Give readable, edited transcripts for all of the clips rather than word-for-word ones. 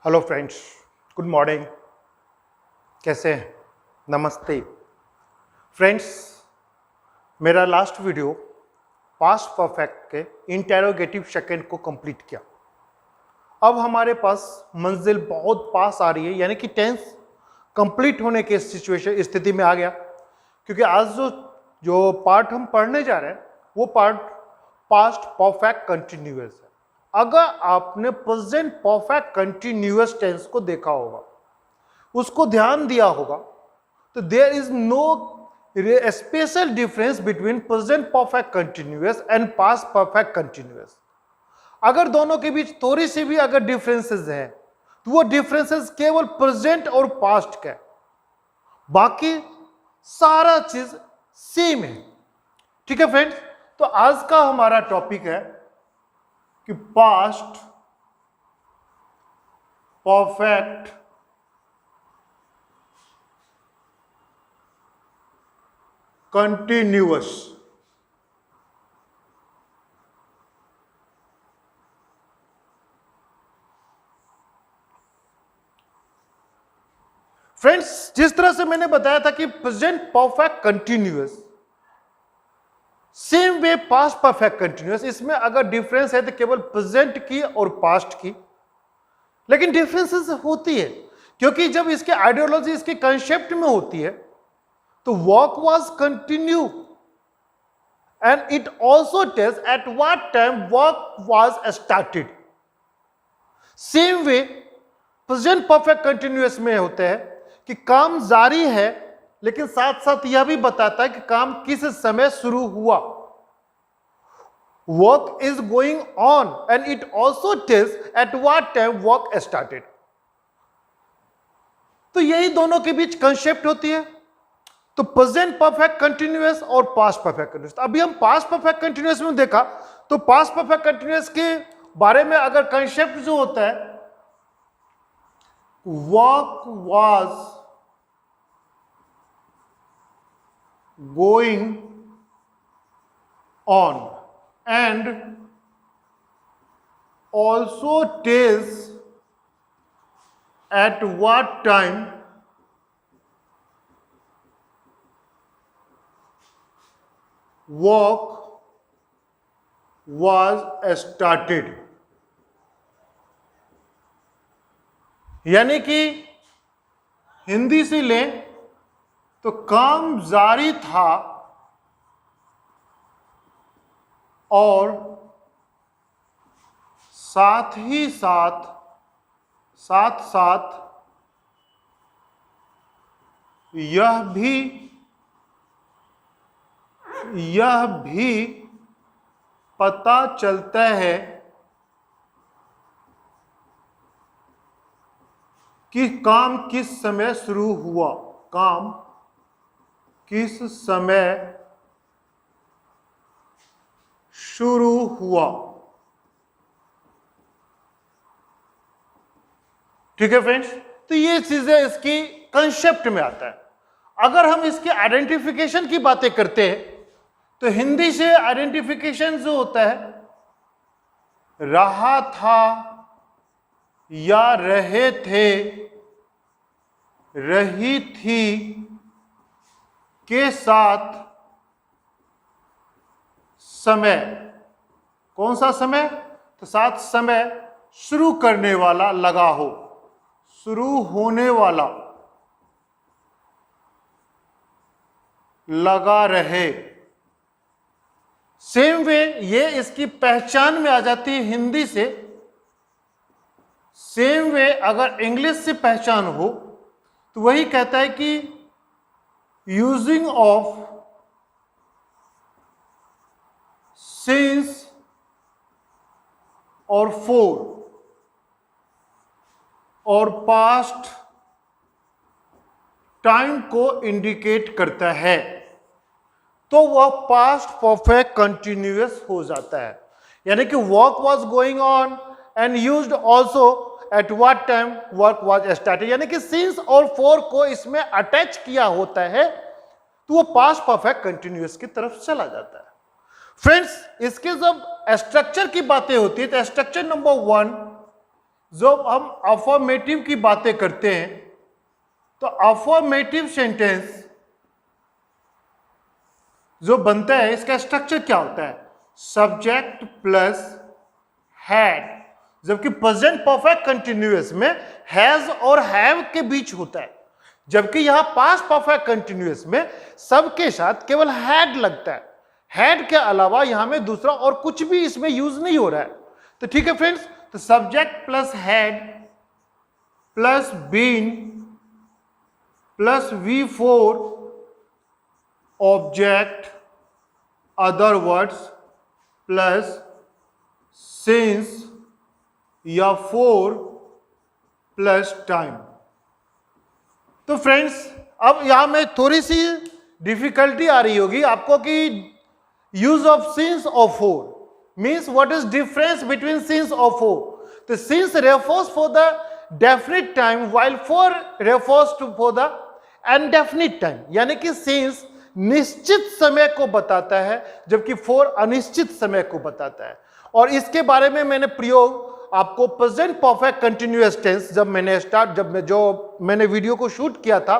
Hello friends, good morning. कैसे हैं? नमस्ते फ्रेंड्स। मेरा लास्ट वीडियो पास्ट परफेक्ट के इंटेरोगेटिव सेकंड को कंप्लीट किया। अब हमारे पास मंजिल बहुत पास आ रही है, यानी कि टेंस कंप्लीट होने के सिचुएशन स्थिति में आ गया। क्योंकि आज जो पार्ट हम पढ़ने जा रहे हैं वो पार्ट पास्ट परफेक्ट कंटिन्यूअस है। अगर आपने प्रेजेंट परफेक्ट कंटिन्यूअस टेंस को देखा होगा, उसको ध्यान दिया होगा, तो there is no special difference between present perfect continuous and past perfect continuous. अगर दोनों के बीच थोड़ी सी भी अगर डिफरेंसेस हैं तो वो डिफरेंसेस केवल प्रेजेंट और पास्ट का है, बाकी सारा चीज सेम है। ठीक है फ्रेंड्स, तो आज का हमारा टॉपिक है कि पास्ट परफेक्ट कंटिन्यूअस। फ्रेंड्स, जिस तरह से मैंने बताया था कि present perfect continuous same way past perfect continuous, इसमें अगर डिफरेंस है तो केवल प्रेजेंट की और पास्ट की, लेकिन डिफरेंसेस होती है क्योंकि जब इसके आइडियोलॉजी इसके कंसेप्ट में होती है तो work was continue and it also tells at what time work was started. Same way present perfect continuous में होते हैं कि काम जारी है, लेकिन साथ साथ यह भी बताता है कि काम किस समय शुरू हुआ। Work is going on and it also tells at what time work started. तो यही दोनों के बीच कंसेप्ट होती है। तो प्रेजेंट परफेक्ट कंटिन्यूअस और पास्ट परफेक्ट कंटिन्यूअस। अभी हम पास्ट परफेक्ट कंटिन्यूअस में देखा, तो पास्ट परफेक्ट कंटिन्यूअस के बारे में अगर कंसेप्ट जो होता है, work was going on and also tells at what time work was started। यानी कि हिंदी से लें तो काम जारी था और साथ ही साथ यह भी पता चलता है कि काम किस समय शुरू हुआ। काम किस समय शुरू हुआ। ठीक है फ्रेंड्स, तो ये चीजें इसकी कंसेप्ट में आता है। अगर हम इसके आइडेंटिफिकेशन की बातें करते हैं तो हिंदी से आइडेंटिफिकेशन जो होता है, रहा था या रहे थे, रही थी के साथ समय। कौन सा समय? तो साथ समय शुरू करने वाला लगा हो, शुरू होने वाला लगा रहे। सेम वे ये इसकी पहचान में आ जाती है हिंदी से। सेम वे अगर इंग्लिश से पहचान हो तो वही कहता है कि यूजिंग ऑफ सिंस और फोर और पास्ट टाइम को इंडिकेट करता है, तो वह पास्ट परफेक्ट कंटिन्यूअस हो जाता है। यानी कि work was going on and used also at what time work was started, यानी कि सिंस और फोर को इसमें अटैच किया होता है तो वो पास्ट परफेक्ट कंटिन्यूअस की तरफ चला जाता है। फ्रेंड्स, इसके जब स्ट्रक्चर की बातें होती है तो स्ट्रक्चर नंबर 1 जब हम अफर्मेटिव की बातें करते हैं तो अफर्मेटिव सेंटेंस जो बनता है इसका स्ट्रक्चर क्या होता है? सब्जेक्ट प्लस हैड, जबकि प्रेजेंट परफेक्ट कंटिन्यूअस में हैज और हैव के बीच होता है, जबकि यहां पास्ट परफेक्ट कंटिन्यूअस में सबके साथ केवल हैड लगता है। हैड के अलावा यहां में दूसरा और कुछ भी इसमें यूज नहीं हो रहा है। तो ठीक है फ्रेंड्स, तो subject plus had plus been plus V4 object other words plus since या फोर प्लस टाइम। तो फ्रेंड्स अब यहां में थोड़ी सी डिफिकल्टी आ रही होगी आपको कि यूज ऑफ सिंस और for means what is difference between since और फोर। तो since refers for the definite time while for refers to for the indefinite time, यानी कि सिंस निश्चित समय को बताता है जबकि फोर अनिश्चित समय को बताता है। और इसके बारे में मैंने प्रयोग आपको प्रेजेंट परफेक्ट कंटिन्यूअस टेंस जब मैंने वीडियो को शूट किया था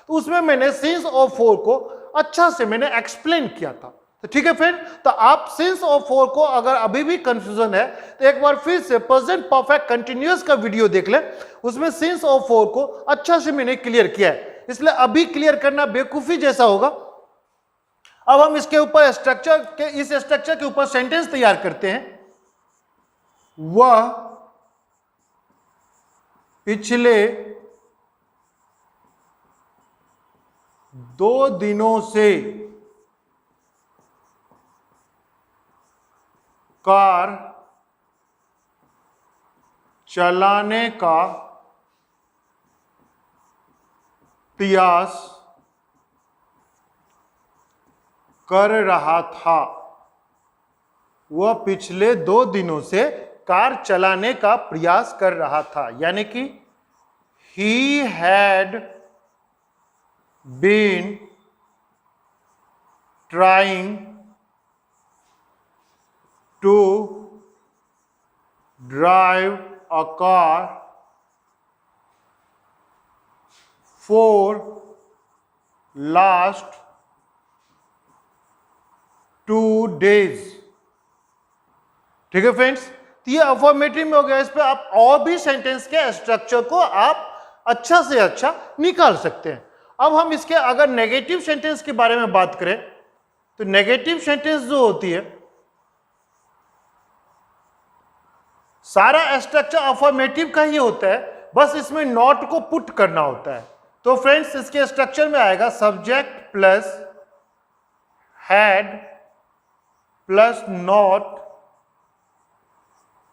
तो उसमें मैंने सिंस और फोर को अच्छा से मैंने एक्सप्लेन किया था। तो ठीक है फ्रेंड, तो आप सिंस और फोर को अगर अभी भी कंफ्यूजन है तो एक बार फिर से प्रेजेंट परफेक्ट कंटिन्यूअस का वीडियो देख लें, उसमें सिंस और फोर को अच्छा से मैंने क्लियर किया है, इसलिए अभी क्लियर करना बेवकूफी जैसा होगा। अब हम इसके ऊपर इस स्ट्रक्चर के ऊपर सेंटेंस तैयार करते हैं। वह पिछले 2 दिनों से कार चलाने का प्रयास कर रहा था। वह पिछले 2 दिनों से कार चलाने का प्रयास कर रहा था, यानी कि he had been trying to drive a car for last 2 days। ठीक है फ्रेंड्स, तो ये अफर्मेटिव में हो गया। इस पे आप और भी सेंटेंस के स्ट्रक्चर को आप अच्छा से अच्छा निकाल सकते हैं। अब हम इसके अगर नेगेटिव सेंटेंस के बारे में बात करें तो नेगेटिव सेंटेंस जो होती है सारा स्ट्रक्चर अफर्मेटिव का ही होता है, बस इसमें नॉट को पुट करना होता है। तो फ्रेंड्स इसके स्ट्रक्चर में आएगा subject plus had plus not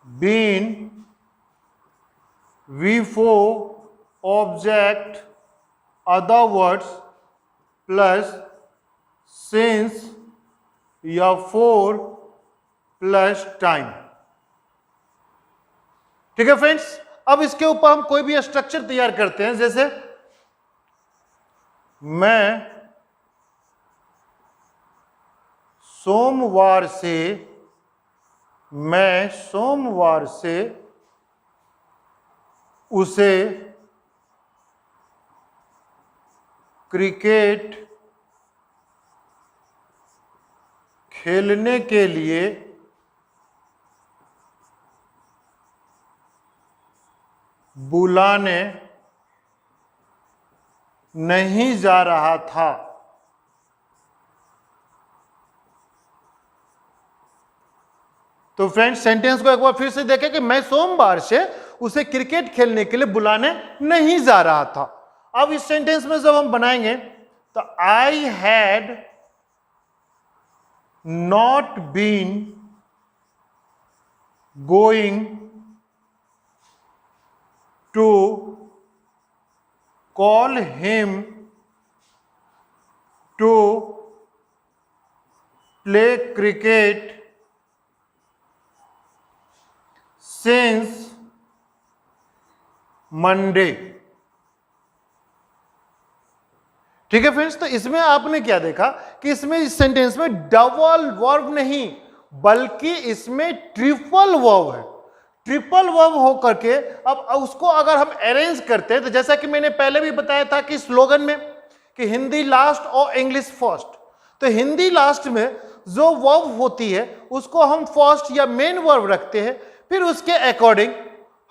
been V4 object other words plus since या फोर प्लस टाइम। ठीक है फ्रेंड्स, अब इसके ऊपर हम कोई भी स्ट्रक्चर तैयार करते हैं, जैसे मैं सोमवार से उसे क्रिकेट खेलने के लिए बुलाने नहीं जा रहा था। तो फ्रेंड्स सेंटेंस को एक बार फिर से देखें कि मैं सोमवार से उसे क्रिकेट खेलने के लिए बुलाने नहीं जा रहा था। अब इस सेंटेंस में जब हम बनाएंगे तो I had not been going to call him to play cricket since Monday. ठीक है फ्रेंड्स, तो इसमें आपने क्या देखा कि इसमें इस सेंटेंस में डबल वर्ब नहीं बल्कि इसमें ट्रिपल वर्ब है। ट्रिपल वर्ब होकर के अब उसको अगर हम अरेंज करते हैं, तो जैसा कि मैंने पहले भी बताया था कि स्लोगन में कि हिंदी लास्ट और इंग्लिश फर्स्ट, तो हिंदी लास्ट में जो वर्ब होती है उसको हम फर्स्ट या मेन वर्ब रखते हैं, फिर उसके अकॉर्डिंग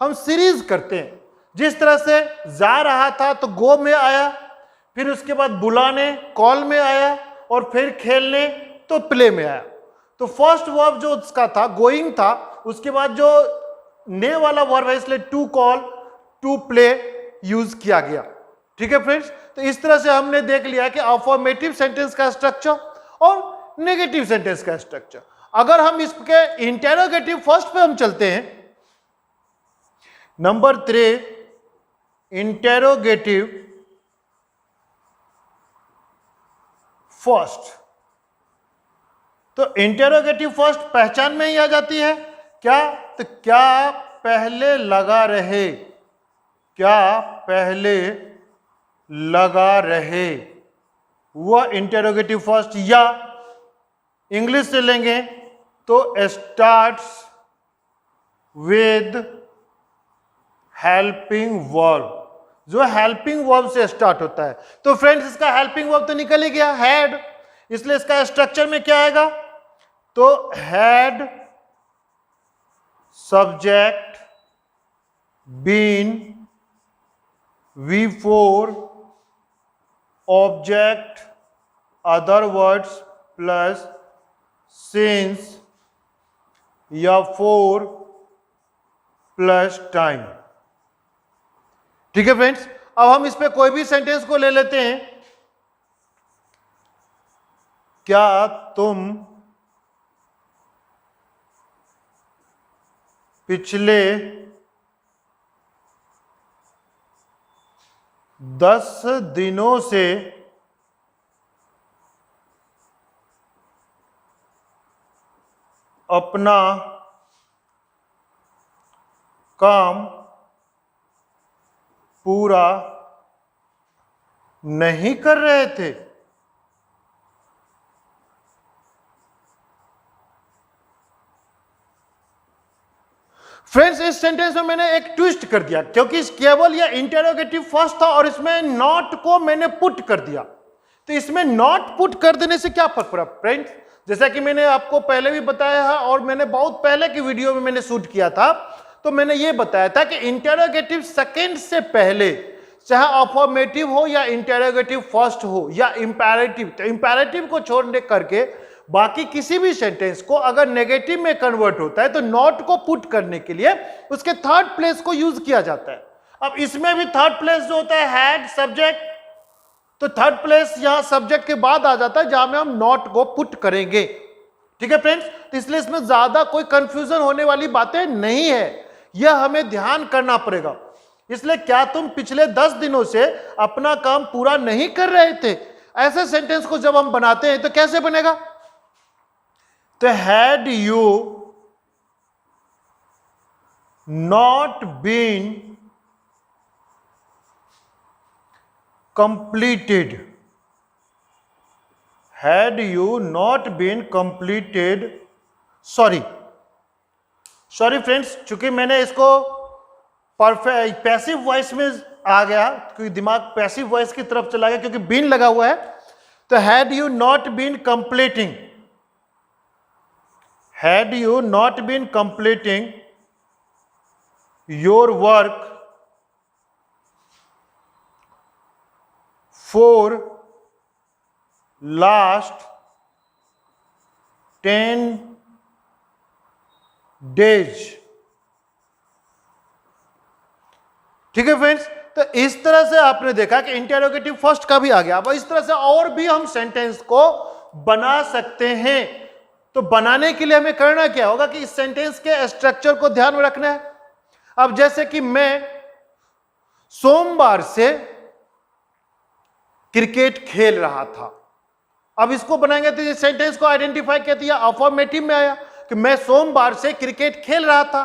हम सीरीज करते हैं। जिस तरह से जा रहा था तो गो में आया, फिर उसके बाद बुलाने कॉल में आया, और फिर खेलने तो प्ले में आया। तो फर्स्ट वर्ब जो उसका था गोइंग था, उसके बाद जो ने वाला वर्ब है इसलिए to call to play use किया गया। ठीक है फ्रेंड्स, तो इस तरह से हमने देख लिया कि अफर्मेटिव सेंटेंस का स्ट्रक्चर और नेगेटिव सेंटेंस का स्ट्रक्चर। अगर हम इसके इंटेरोगेटिव फर्स्ट पे हम चलते हैं, नंबर 3 इंटेरोगेटिव फर्स्ट। तो इंटेरोगेटिव फर्स्ट पहचान में ही आ जाती है क्या, तो क्या पहले लगा रहे, क्या पहले लगा रहे, वह इंटेरोगेटिव फर्स्ट। या इंग्लिश से लेंगे तो स्टार्ट्स विद हेल्पिंग वर्ब, जो हेल्पिंग वर्ब से स्टार्ट होता है। तो फ्रेंड्स इसका हेल्पिंग वर्ब तो निकल ही गया हैड, इसलिए इसका स्ट्रक्चर में क्या आएगा, तो had subject been V4 object other words plus since या फॉर प्लस टाइम। ठीक है फ्रेंड्स, अब हम इस पे कोई भी सेंटेंस को ले लेते हैं। क्या तुम पिछले 10 दिनों से अपना काम पूरा नहीं कर रहे थे। फ्रेंड्स इस सेंटेंस में मैंने एक ट्विस्ट कर दिया, क्योंकि केवल यह इंटेरोगेटिव फर्स्ट था और इसमें नॉट को मैंने पुट कर दिया। तो इसमें नॉट पुट कर देने से क्या फर्क पड़ा फ्रेंड्स, जैसा कि मैंने आपको पहले भी बताया है और मैंने बहुत पहले की वीडियो में मैंने शूट किया था, तो मैंने ये बताया था कि इंटेरोगेटिव सेकंड से पहले चाहे अफर्मेटिव हो या इंटेरोगेटिव फर्स्ट हो या इंपैरेटिव, तो इंपैरेटिव को छोड़ने करके बाकी किसी भी सेंटेंस को अगर नेगेटिव में कन्वर्ट होता है तो नॉट को पुट करने के लिए उसके थर्ड प्लेस को यूज किया जाता है। अब इसमें भी थर्ड प्लेस जो होता है हैड सब्जेक्ट, तो थर्ड प्लेस यहां सब्जेक्ट के बाद आ जाता है जहां में हम नॉट को पुट करेंगे। ठीक है फ्रेंड्स, तो इसलिए इसमें ज्यादा कोई कंफ्यूजन होने वाली बातें नहीं है, यह हमें ध्यान करना पड़ेगा। इसलिए क्या तुम पिछले 10 दिनों से अपना काम पूरा नहीं कर रहे थे, ऐसे सेंटेंस को जब हम बनाते हैं तो कैसे बनेगा, तो had you not been completed, had you not been completed, sorry friends, चूंकि मैंने इसको परफेक्ट पैसिव वॉइस में आ गया, क्योंकि दिमाग पैसिव वॉइस की तरफ चला गया क्योंकि बीन लगा हुआ है, तो had you not been completing, had you not been completing your work for last 10 days। ठीक है फ्रेंड्स, तो इस तरह से आपने देखा कि इंटेरोगेटिव फर्स्ट का भी आ गया। अब इस तरह से और भी हम सेंटेंस को बना सकते हैं। तो बनाने के लिए हमें करना क्या होगा कि इस सेंटेंस के स्ट्रक्चर को ध्यान में रखना है। अब जैसे कि मैं सोमवार से क्रिकेट खेल रहा था, अब इसको बनाएंगे तो इस सेंटेंस को आइडेंटिफाई किया था, अफर्मेटिव में आया कि मैं सोमवार से क्रिकेट खेल रहा था।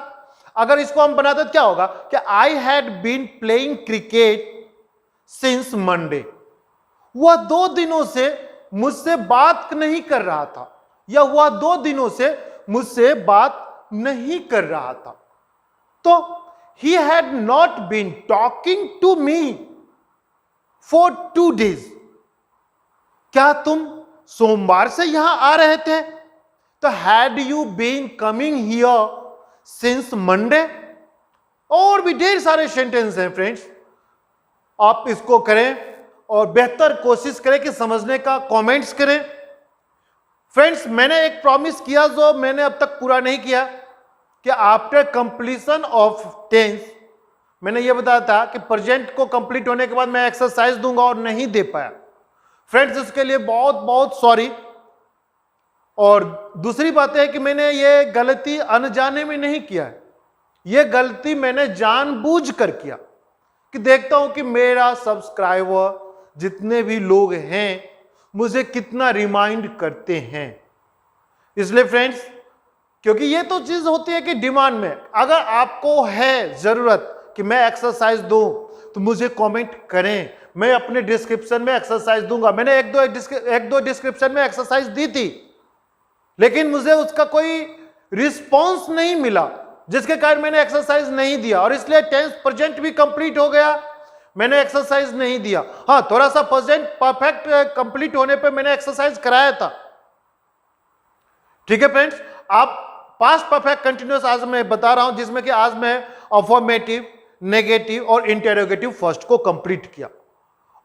अगर इसको हम बनाते तो क्या होगा कि I had been playing cricket since Monday, वह 2 दिनों से मुझसे बात नहीं कर रहा था या वह 2 दिनों से मुझसे बात नहीं कर रहा था। तो he had not been talking to me for 2 days. क्या तुम सोमवार से यहां आ रहे थे? तो had you been coming here since Monday? और भी ढेर सारे सेंटेंस हैं फ्रेंड्स, आप इसको करें और बेहतर कोशिश करें कि समझने का, कमेंट्स करें। फ्रेंड्स, मैंने एक प्रॉमिस किया जो मैंने अब तक पूरा नहीं किया कि आफ्टर कंप्लीशन ऑफ टेंस, मैंने यह बताया था कि प्रेजेंट को कंप्लीट होने के बाद मैं एक्सरसाइज दूंगा और नहीं दे पाया। फ्रेंड्स, इसके लिए बहुत बहुत सॉरी। और दूसरी बात है कि मैंने ये गलती अनजाने में नहीं किया है, ये गलती मैंने जानबूझकर किया कि देखता हूं कि मेरा सब्सक्राइबर जितने भी लोग हैं मुझे कितना रिमाइंड करते हैं। इसलिए फ्रेंड्स, क्योंकि ये तो चीज होती है कि डिमांड में, अगर आपको है जरूरत कि मैं एक्सरसाइज दूं तो मुझे कमेंट करें, मैं अपने डिस्क्रिप्शन में एक्सरसाइज दूंगा। मैंने एक दो डिस्क्रिप्शन में एक्सरसाइज दी थी, लेकिन मुझे उसका कोई रिस्पॉन्स नहीं मिला, जिसके कारण मैंने एक्सरसाइज नहीं दिया, और इसलिए टेंस प्रेजेंट भी कंप्लीट हो गया, मैंने एक्सरसाइज नहीं दिया। हाँ, थोड़ा सा प्रेजेंट परफेक्ट कंप्लीट होने पे मैंने एक्सरसाइज कराया था। ठीक है फ्रेंड्स, आप पास्ट परफेक्ट कंटिन्यूअस आज मैं बता रहा हूं, जिसमें कि आज मैं अफर्मेटिव, नेगेटिव और इंटरोगेटिव फर्स्ट को कंप्लीट किया,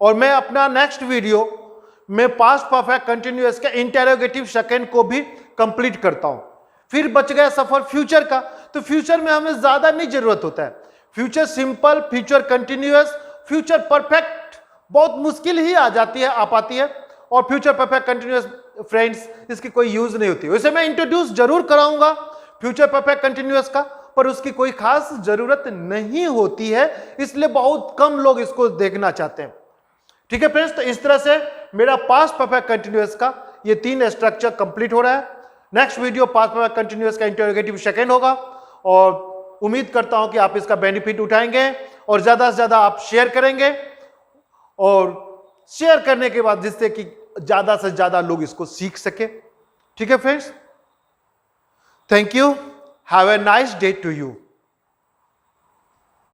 और मैं अपना नेक्स्ट वीडियो में पास्ट परफेक्ट कंटिन्यूअस के इंटरोगेटिव सेकंड को भी कंप्लीट करता हूं। फिर बच गया सफर फ्यूचर का। तो फ्यूचर में हमें ज्यादा नहीं जरूरत होता है, future simple, future continuous, future perfect बहुत मुश्किल ही आ जाती है, आ पाती है, और फ्यूचर परफेक्ट कंटिन्यूअस फ्रेंड्स इसकी कोई यूज नहीं होती। वैसे मैं इंट्रोड्यूस जरूर कराऊंगा फ्यूचर परफेक्ट कंटिन्यूअस का, पर उसकी कोई खास जरूरत नहीं होती है, इसलिए बहुत कम लोग इसको देखना चाहते हैं। ठीक है फ्रेंड्स, तो इस तरह से मेरा पास्ट परफेक्ट कंटिन्यूअस का ये 3 स्ट्रक्चर कंप्लीट हो रहा है। Next video past perfect continuous का इंटरोगेटिव सेकंड होगा, और उम्मीद करता हूं कि आप इसका बेनिफिट उठाएंगे और ज्यादा से ज्यादा आप शेयर करेंगे, और शेयर करने के बाद जिससे कि ज्यादा से ज्यादा लोग इसको सीख सके। ठीक है friends, thank you, have a nice day to you.